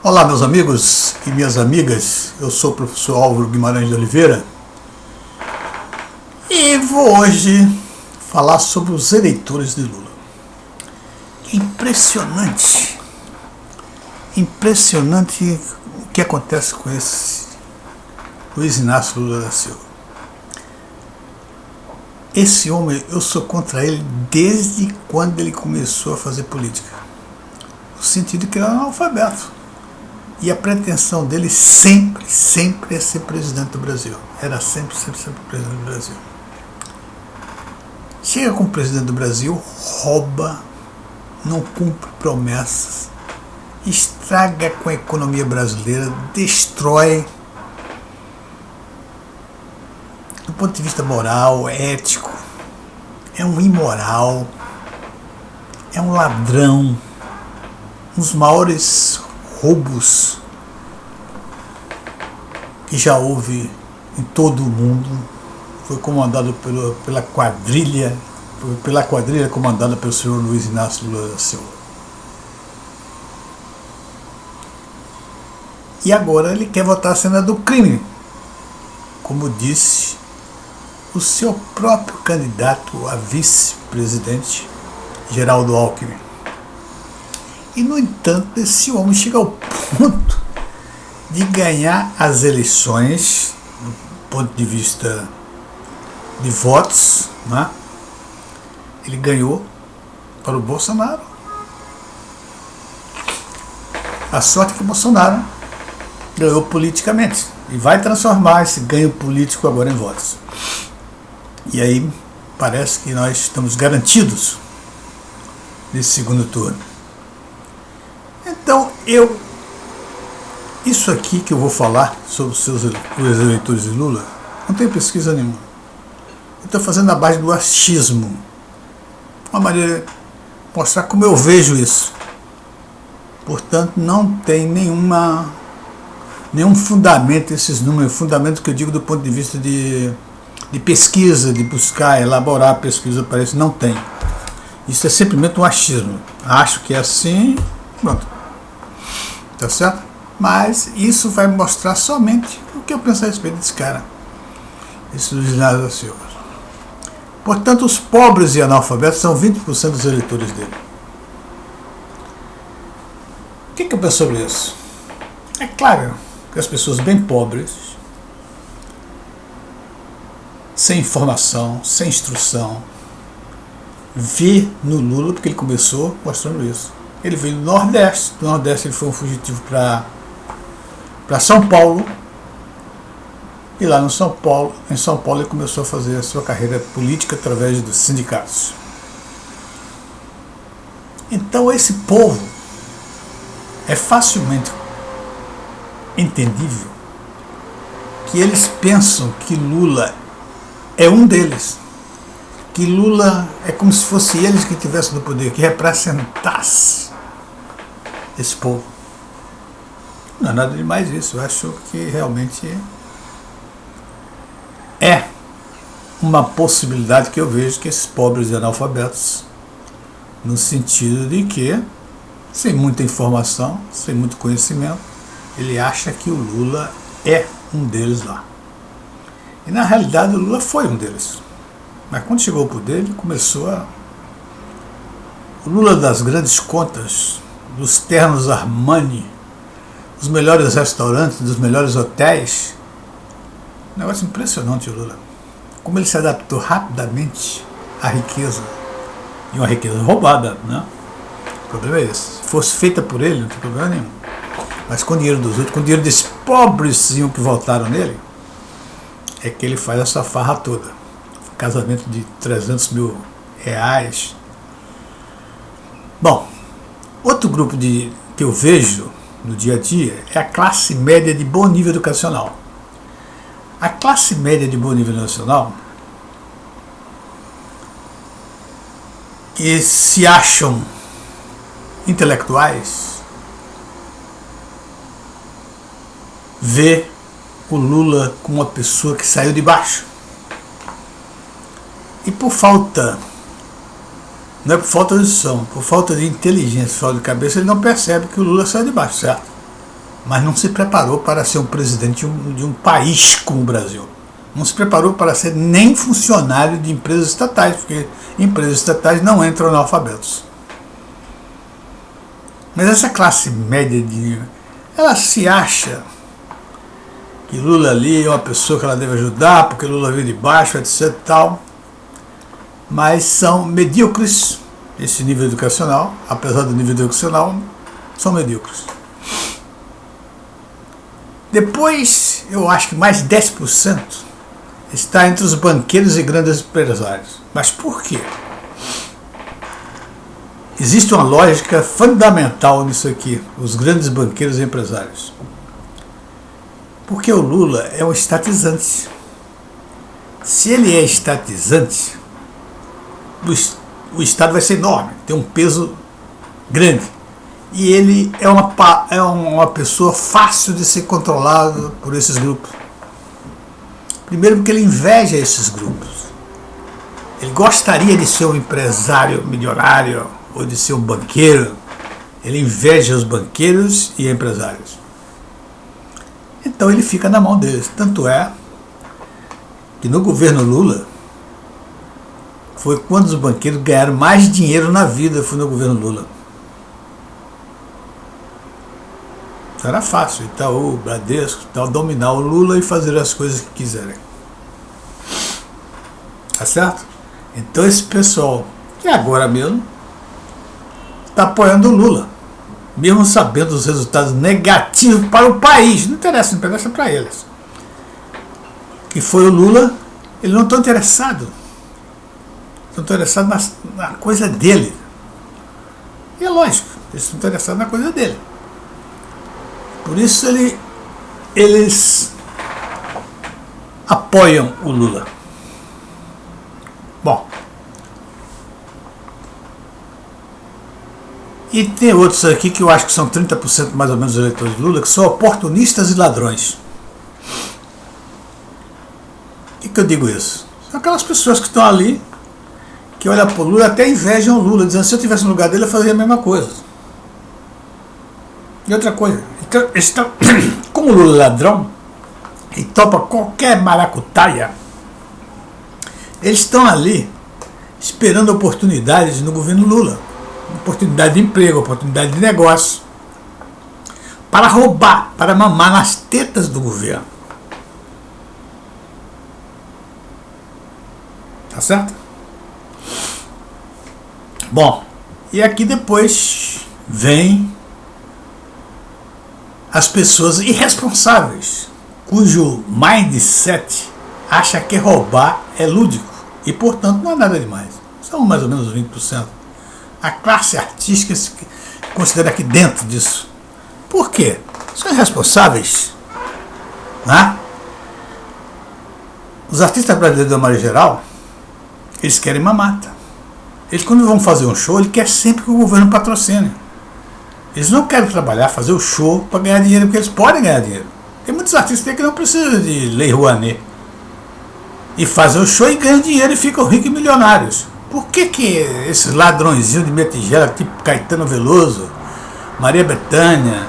Olá, meus amigos e minhas amigas, eu sou o professor Álvaro Guimarães de Oliveira e vou hoje falar sobre os eleitores de Lula. Impressionante o que acontece com esse Luiz Inácio Lula da Silva. Esse homem, eu sou contra ele desde quando ele começou a fazer política, no sentido que ele era analfabeto. E a pretensão dele sempre é ser presidente do Brasil. Era sempre presidente do Brasil. Chega como presidente do Brasil, rouba, não cumpre promessas, estraga com a economia brasileira, destrói do ponto de vista moral, ético, é um imoral, é um ladrão, um dos maiores roubos que já houve em todo o mundo. Foi comandado pela quadrilha comandada pelo senhor Luiz Inácio Lula da Silva. E agora ele quer votar a cena do crime, como disse o seu próprio candidato a vice-presidente, Geraldo Alckmin. E, no entanto, esse homem chega ao ponto de ganhar as eleições, do ponto de vista de votos, né? Ele ganhou para o Bolsonaro. A sorte é que o Bolsonaro ganhou politicamente e vai transformar esse ganho político agora em votos. E aí parece que nós estamos garantidos nesse segundo turno. Então, isso aqui que eu vou falar sobre os eleitores de Lula, não tem pesquisa nenhuma. Eu estou fazendo na base do achismo, uma maneira de mostrar como eu vejo isso. Portanto, não tem nenhum fundamento esses números, fundamento que eu digo do ponto de vista de pesquisa, de buscar, elaborar a pesquisa, parece que não tem. Isso é simplesmente um achismo. Acho que é assim, pronto. Tá certo? Mas isso vai mostrar somente o que eu penso a respeito desse cara, esse Luiz Inácio da Silva. Portanto, os pobres e analfabetos são 20% dos eleitores dele. O que eu penso sobre isso? É claro que as pessoas bem pobres, sem informação, sem instrução, vê no Lula, porque ele começou mostrando isso. Ele veio do Nordeste ele foi um fugitivo para São Paulo, e lá em São Paulo ele começou a fazer a sua carreira política através dos sindicatos. Então esse povo é facilmente entendível que eles pensam que Lula é um deles, que Lula é como se fosse eles que estivessem no poder, que representasse esse povo. Não é nada demais isso. Eu acho que realmente é uma possibilidade que eu vejo que esses pobres e analfabetos, no sentido de que, sem muita informação, sem muito conhecimento, ele acha que o Lula é um deles lá. E na realidade o Lula foi um deles. Mas quando chegou ao poder, ele começou a... O Lula das grandes contas, dos ternos Armani, dos melhores restaurantes, dos melhores hotéis. Um negócio impressionante o Lula. Como ele se adaptou rapidamente à riqueza. E uma riqueza roubada, né? O problema é esse. Se fosse feita por ele, não tem problema nenhum. Mas com o dinheiro dos outros, com o dinheiro desses pobrezinhos que votaram nele, é que ele faz essa farra toda. Casamento de 300 mil reais. Bom, outro grupo que eu vejo no dia a dia é a classe média de bom nível educacional. A classe média de bom nível educacional, que se acham intelectuais, vê o Lula como uma pessoa que saiu de baixo. E por falta, não é por falta de instrução, por falta de inteligência, por falta de cabeça, ele não percebe que o Lula saiu de baixo, certo? mas não se preparou para ser um presidente de um país como o Brasil. Não se preparou para ser nem funcionário de empresas estatais, porque empresas estatais não entram analfabetos. Mas essa classe média, ela se acha que Lula ali é uma pessoa que ela deve ajudar, porque Lula veio de baixo, etc. e tal. Mas são medíocres, esse nível educacional, apesar do nível educacional, são medíocres. Depois, eu acho que mais 10% está entre os banqueiros e grandes empresários. Mas por quê? Existe uma lógica fundamental nisso aqui, os grandes banqueiros e empresários. Porque o Lula é um estatizante. Se ele é estatizante, o Estado vai ser enorme, tem um peso grande. E ele é uma pessoa fácil de ser controlado por esses grupos. Primeiro porque ele inveja esses grupos. Ele gostaria de ser um empresário milionário ou de ser um banqueiro. Ele inveja os banqueiros e empresários. Então ele fica na mão deles. Tanto é que no governo Lula foi quando os banqueiros ganharam mais dinheiro na vida, foi no governo Lula. Era fácil, Itaú, Bradesco, tal, dominar o Lula e fazer as coisas que quiserem. Tá certo? Então esse pessoal, que agora mesmo, está apoiando o Lula, mesmo sabendo os resultados negativos para o país. Não interessa para eles. Que foi o Lula, eles não estão interessados. Estão interessados na coisa dele. E é lógico, eles estão interessados na coisa dele. Por isso eles apoiam o Lula. Bom. E tem outros aqui que eu acho que são 30% mais ou menos dos eleitores de Lula, que são oportunistas e ladrões. Por que eu digo isso? São aquelas pessoas que estão ali, que olham para o Lula e até invejam o Lula, dizendo que se eu estivesse no lugar dele eu fazia a mesma coisa. E outra coisa, então, como o Lula é ladrão e topa qualquer maracutaia, eles estão ali esperando oportunidades no governo Lula. Oportunidade de emprego, oportunidade de negócio, para roubar, para mamar nas tetas do governo. Tá certo? Bom, e aqui depois vem as pessoas irresponsáveis, cujo mindset acha que roubar é lúdico e, portanto, não é nada demais. São mais ou menos 20%. A classe artística se considera aqui dentro disso. Por quê? São irresponsáveis. Né? Os artistas brasileiros, de uma maneira geral, eles querem mamata. Eles, quando vão fazer um show, eles querem sempre que o governo patrocine. Eles não querem trabalhar, fazer o show para ganhar dinheiro, porque eles podem ganhar dinheiro. Tem muitos artistas que não precisam de Lei Rouanet. E fazem o show e ganham dinheiro e ficam ricos e milionários. Por que esses ladrõezinhos de meia tigela, tipo Caetano Veloso, Maria Bethânia,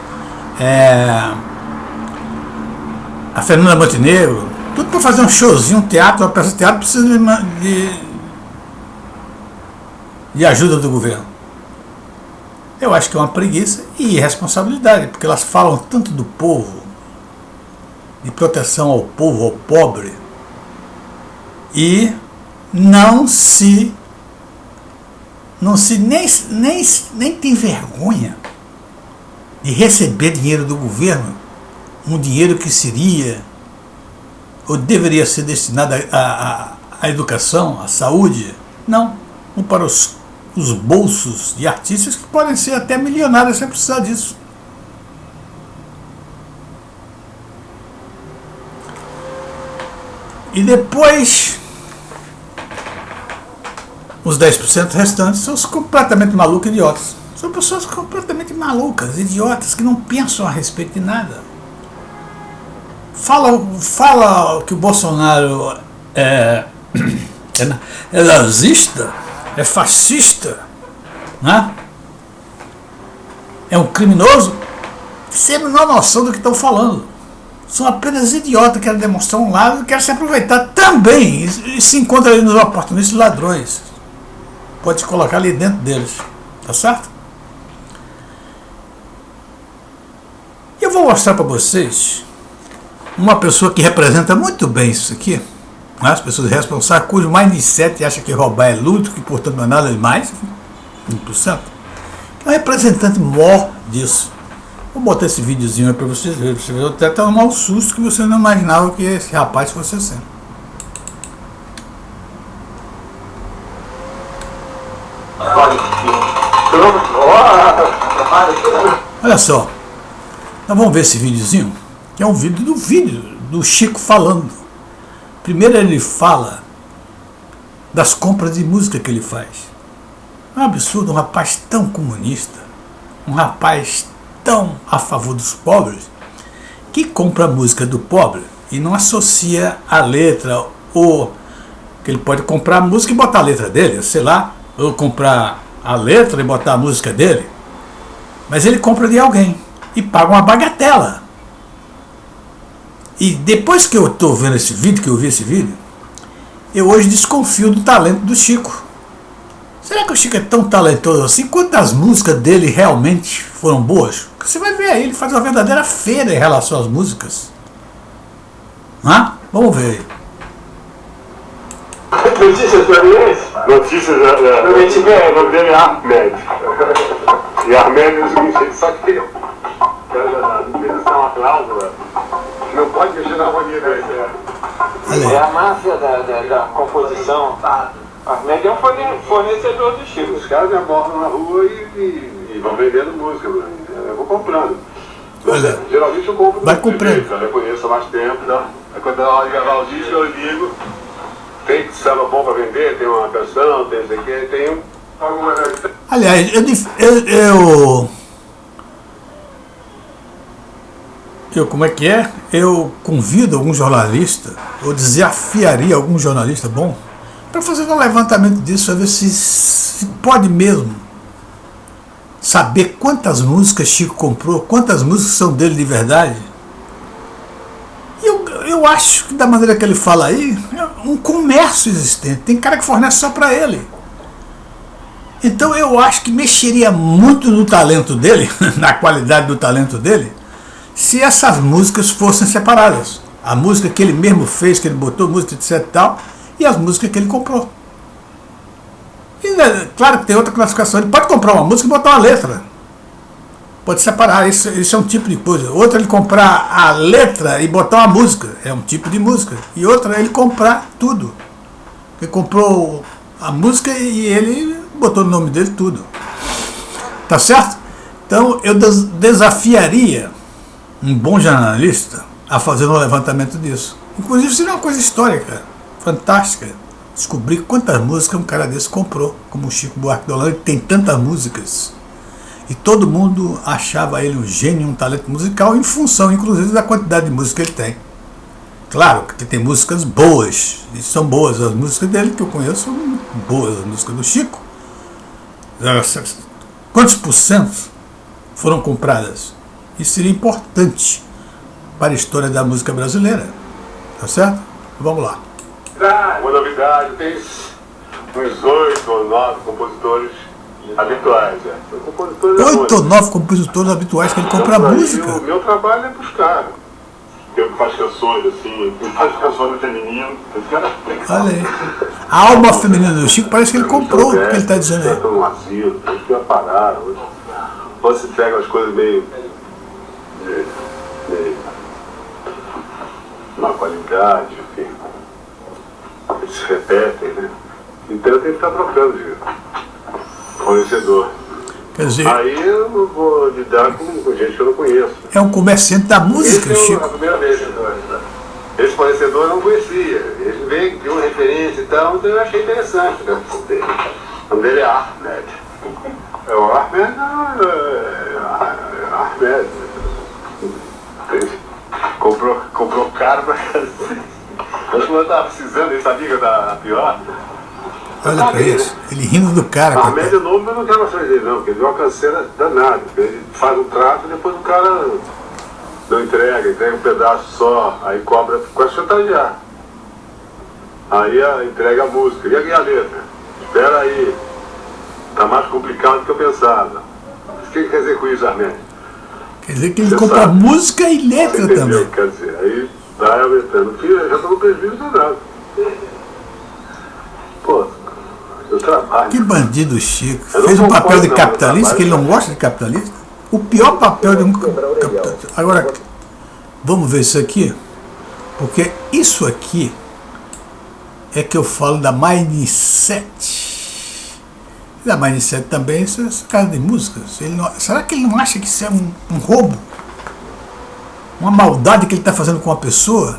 a Fernanda Montenegro, tudo para fazer um showzinho, um teatro, uma peça de teatro, precisa de ajuda do governo? Eu acho que é uma preguiça e irresponsabilidade, porque elas falam tanto do povo, de proteção ao povo, ao pobre, e nem tem vergonha de receber dinheiro do governo, um dinheiro que seria ou deveria ser destinado à educação, à saúde. Não para os bolsos de artistas que podem ser até milionários sem precisar disso. E depois, os 10% restantes são os completamente malucos e idiotas. São pessoas completamente malucas, idiotas, que não pensam a respeito de nada. Fala que o Bolsonaro é nazista, é fascista, né? É um criminoso. sem a menor noção do que estão falando. São apenas idiotas que querem demonstrar um lado e querem se aproveitar também. E se encontra ali nos oportunistas ladrões. Pode se colocar ali dentro deles. Tá certo? Eu vou mostrar para vocês uma pessoa que representa muito bem isso aqui. Né? As pessoas responsáveis, cujo mindset acha que roubar é lúdico e portanto não é nada demais. 1%. É um representante maior disso. Vou botar esse videozinho aí para vocês verem. Você vai até tomar um susto que você não imaginava que esse rapaz fosse assim. Olha só. Então vamos ver esse videozinho. Que é um vídeo do Chico falando. Primeiro ele fala das compras de música que ele faz. É um absurdo, um rapaz tão comunista, um rapaz tão a favor dos pobres, que compra a música do pobre e não associa a letra, ou que ele pode comprar a música e botar a letra dele, sei lá, ou comprar a letra e botar a música dele, mas ele compra de alguém e paga uma bagatela. E depois que eu estou vendo esse vídeo, que eu vi esse vídeo, eu hoje desconfio do talento do Chico. Será que o Chico é tão talentoso assim? Quantas músicas dele realmente foram boas? Você vai ver aí, ele faz uma verdadeira feira em relação às músicas. Vamos ver aí. Notícias do Oriente? Notícias do Oriente Médio. O nome dele é Ahmed. E Ahmed é o seguinte, só que não fez uma cláusula que não pode mexer na harmonia dele. É a máfia da composição. Ahmed é um fornecedor do Chico. Os caras me abordam na rua e vão vendendo música. Eu vou comprando. Olha, geralmente eu compro. vai comprando. Eu conheço há mais tempo. Então, quando ela liga lá o disco, eu ligo. Tem que samba bom para vender, tem uma canção, tem isso aqui, tem alguma. Aliás, eu como é que é? Eu convido algum jornalista, eu desafiaria algum jornalista bom para fazer um levantamento disso, para ver se pode mesmo saber quantas músicas Chico comprou, quantas músicas são dele de verdade. Eu acho que da maneira que ele fala aí, é um comércio existente. Tem cara que fornece só para ele. Então eu acho que mexeria muito no talento dele, na qualidade do talento dele, se essas músicas fossem separadas. A música que ele mesmo fez, que ele botou música etc e tal, e as músicas que ele comprou. E, claro que tem outra classificação. Ele pode comprar uma música e botar uma letra. Pode separar, isso é um tipo de coisa. Outra ele comprar a letra e botar uma música, é um tipo de música. E outra é ele comprar tudo. Ele comprou a música e ele botou no nome dele tudo. Tá certo? Então eu desafiaria um bom jornalista a fazer um levantamento disso. Inclusive seria uma coisa histórica, fantástica. Descobrir quantas músicas um cara desse comprou, como o Chico Buarque de Holanda, que tem tantas músicas. E todo mundo achava ele um gênio, um talento musical, em função, inclusive, da quantidade de música que ele tem. Claro que tem músicas boas, e são boas as músicas dele, que eu conheço, são boas as músicas do Chico. Quantos por cento foram compradas? Isso seria importante para a história da música brasileira. Tá certo? Vamos lá. Uma novidade, tem uns 8 ou 9 compositores habituais. 8 ou 9 compositores habituais que ele compra música. O meu trabalho é buscar. Eu faço canções assim, faço canções femininas. Olha aí. A alma feminina do Chico parece que ele comprou o que ele está dizendo aí. Estão no asilo, eles já pararam. Ou se pegam as coisas meio má qualidade, enfim. Eles se repetem, né? Então eu tenho que estar trocando de fornecedor. Quer dizer, aí eu vou lidar com gente que eu não conheço. é um comerciante da música, Esse é Chico. a primeira vez. Esse fornecedor eu não conhecia. Ele veio de uma referência e tal, então eu achei interessante. Né? O nome dele é Ahmed. É o Ahmed? Não, é Ahmed. Comprou caro pra casa. Mas quando eu estava precisando, ele sabia que eu estava pior. Olha para isso. Ele rindo do cara. Ahmed é novo, mas não quero atrás dele não, porque ele deu uma canseira danada. Ele faz um trato e depois o cara não entrega um pedaço só, aí cobra com a chantagear. Aí entrega a música. E a letra? Espera aí. Tá mais complicado do que eu pensava. O que quer dizer com isso, Ahmed? Quer dizer que ele compra música e letra você também. Quer dizer, aí vai aumentando. Filho, já estou no prejuízo danado. Pô, eu trabalho. Que bandido Chico. Fez um papel de capitalista, que ele não gosta de capitalista. O pior papel de um capitalista. Agora, vamos ver isso aqui. Porque isso aqui é que eu falo da Mindset. Da Mindset também, isso é casa de músicas. Será que ele não acha que isso é um roubo? Uma maldade que ele está fazendo com a pessoa?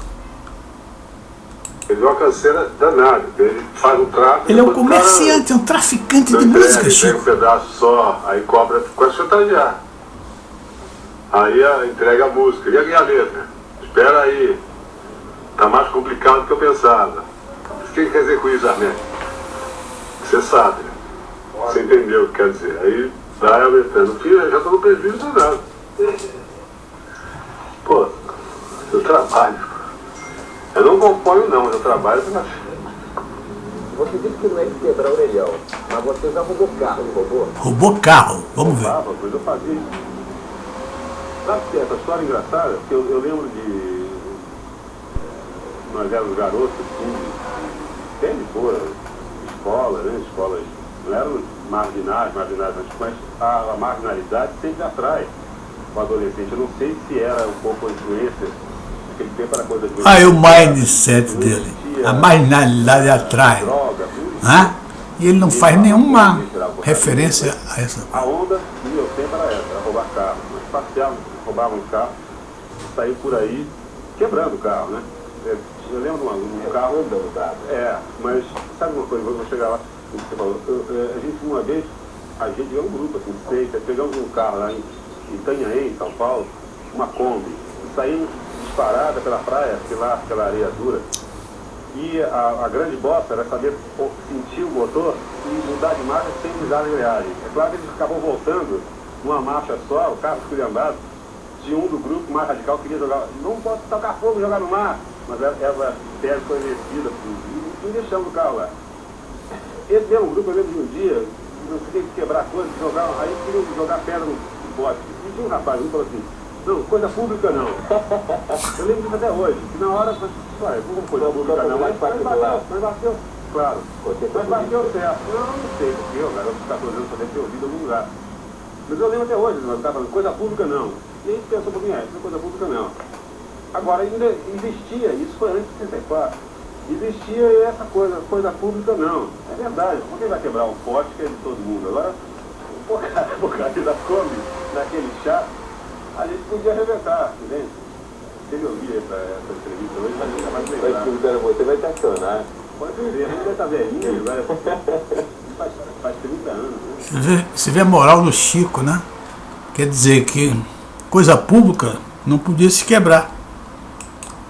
Ele deu uma canseira danada. Ele faz um trato. Ele é um comerciante, é um traficante de música, Chico. Um pedaço só, aí cobra com a chantagear. Aí entrega a música. E a letra? Espera aí. Tá mais complicado do que eu pensava. O que quer dizer com isso, Ahmed? Você sabe, né? Você entendeu o que quer dizer. Aí vai aumentando. Filho, já estou no prejuízo danado. Pô, eu trabalho. Eu não componho não, mas eu trabalho pra... Você disse que não é de quebrar o orelhão, mas você já roubou carro, não roubou? Roubou carro, vamos ver. Coisa eu fazia isso. Sabe que essa história é engraçada? Porque eu lembro de... Nós éramos garotos, assim, bem de boa, escola, né? Escolas não eram marginais, mas a marginalidade sempre atrai o adolescente. Eu não sei se era um pouco a influência, naquele tempo era coisa de... Aí o mindset dele, a marginalidade atrai. Droga, e ele não faz nenhuma referência a essa coisa. A onda do meu tempo era essa, era roubar carro. Nós passeávamos, roubavam um carro, saíam por aí quebrando o carro, né? Eu lembro de um carro... mas sabe uma coisa, eu vou chegar lá. Você falou, a gente uma vez, a gente é um grupo, assim, 6, pegamos um carro lá em Itanhaém, São Paulo, uma Kombi, e saímos disparada pela praia, pela areia dura, e a grande bosta era saber sentir o motor e mudar de marcha sem pisar na embreagem. É claro que eles ficavam voltando numa marcha só, o carro esculhambado, de um do grupo mais radical queria jogar, não pode tocar fogo e jogar no mar, mas essa tese foi vencida e deixamos o carro lá. Esse mesmo grupo, eu lembro de um dia, eu fiquei quebrar coisas, aí queriam jogar pedra no bote. E tinha um rapaz, falou assim, não, coisa pública não. Eu lembro disso até hoje, que na hora, como coisa pública não, mas bateu, claro. Mas bateu certo. Não sei porque, o garoto de 14 anos só deve ter ouvido em algum lugar. Mas eu lembro até hoje, eu estava falando, coisa pública não. E a gente pensou um pouquinho, isso é coisa pública não. Agora, ainda existia, isso foi antes de 64. Existia essa coisa pública não. É verdade, por que vai quebrar um pote que é de todo mundo? Agora, por causa da Kombi, naquele chá, a gente podia arrebentar, entende? Se ele ouvir essa entrevista hoje, a gente vai lembrar. Você vai te acionar. Pode ver, a gente vai estar velhinho, faz 30 anos. Né? Você vê a moral do Chico, né? Quer dizer que coisa pública não podia se quebrar.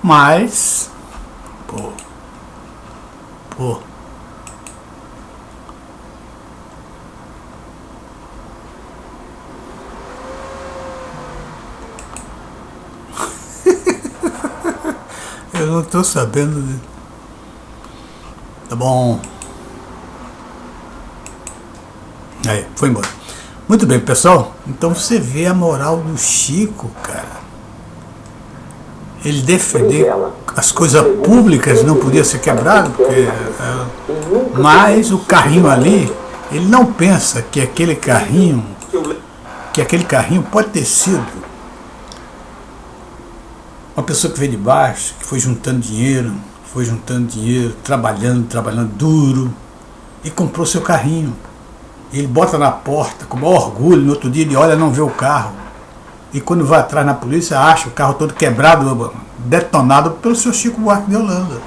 Mas, pô. Eu não estou sabendo. Tá bom. Aí, foi embora. Muito bem, pessoal. Então você vê a moral do Chico, cara. Ele defender as coisas públicas não podia ser quebrado, porque, mas o carrinho ali, ele não pensa que aquele carrinho pode ter sido uma pessoa que veio de baixo, que foi juntando dinheiro, trabalhando duro, e comprou seu carrinho. Ele bota na porta com o maior orgulho, no outro dia ele olha e não vê o carro. E quando vai atrás na polícia, acha o carro todo quebrado, detonado pelo seu Chico Buarque de Holanda.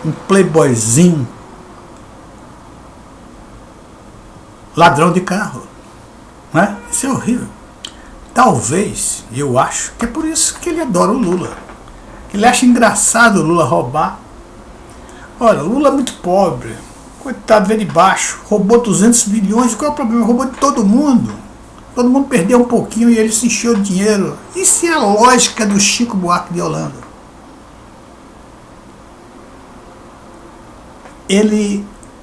Um playboyzinho. Ladrão de carro. Né? Isso é horrível. Talvez, eu acho, que é por isso que ele adora o Lula. Ele acha engraçado o Lula roubar. Olha, o Lula é muito pobre. Coitado, veio de baixo, roubou 200 milhões, qual é o problema? Roubou de todo mundo. Todo mundo perdeu um pouquinho e ele se encheu de dinheiro. Isso é a lógica do Chico Buarque de Holanda.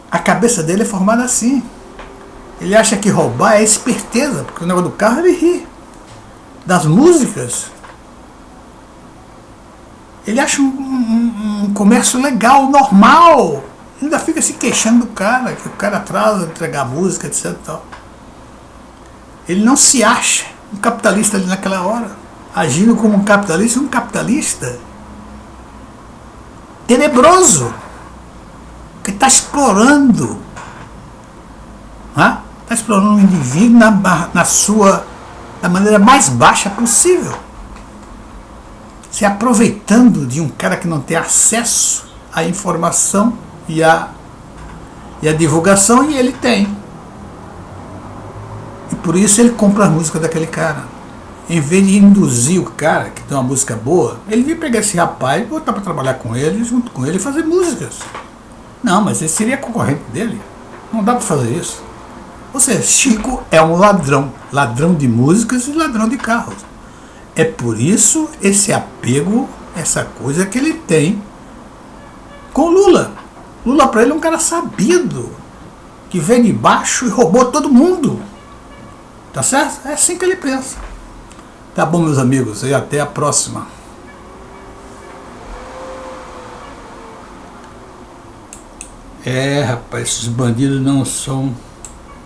A cabeça dele é formada assim. Ele acha que roubar é esperteza, porque o negócio do carro ele ri. Das músicas, ele acha um comércio legal, normal. Ainda fica se queixando do cara, que o cara atrasa entregar música, etc. Tal. Ele não se acha um capitalista ali naquela hora, agindo como um capitalista tenebroso, que está explorando, está explorando o indivíduo da maneira mais baixa possível, se aproveitando de um cara que não tem acesso à informação e à divulgação, e ele tem. E por isso ele compra a música daquele cara. Em vez de induzir o cara que tem uma música boa, ele vem pegar esse rapaz e botar para trabalhar com ele, junto com ele, e fazer músicas. Não, mas ele seria concorrente dele. Não dá para fazer isso. Ou seja, Chico é um ladrão de músicas e ladrão de carros. É por isso esse apego, essa coisa que ele tem com Lula. Lula para ele é um cara sabido, que veio de baixo e roubou todo mundo. Tá certo? É assim que ele pensa. Tá bom, meus amigos, e até a próxima. Rapaz, esses bandidos não são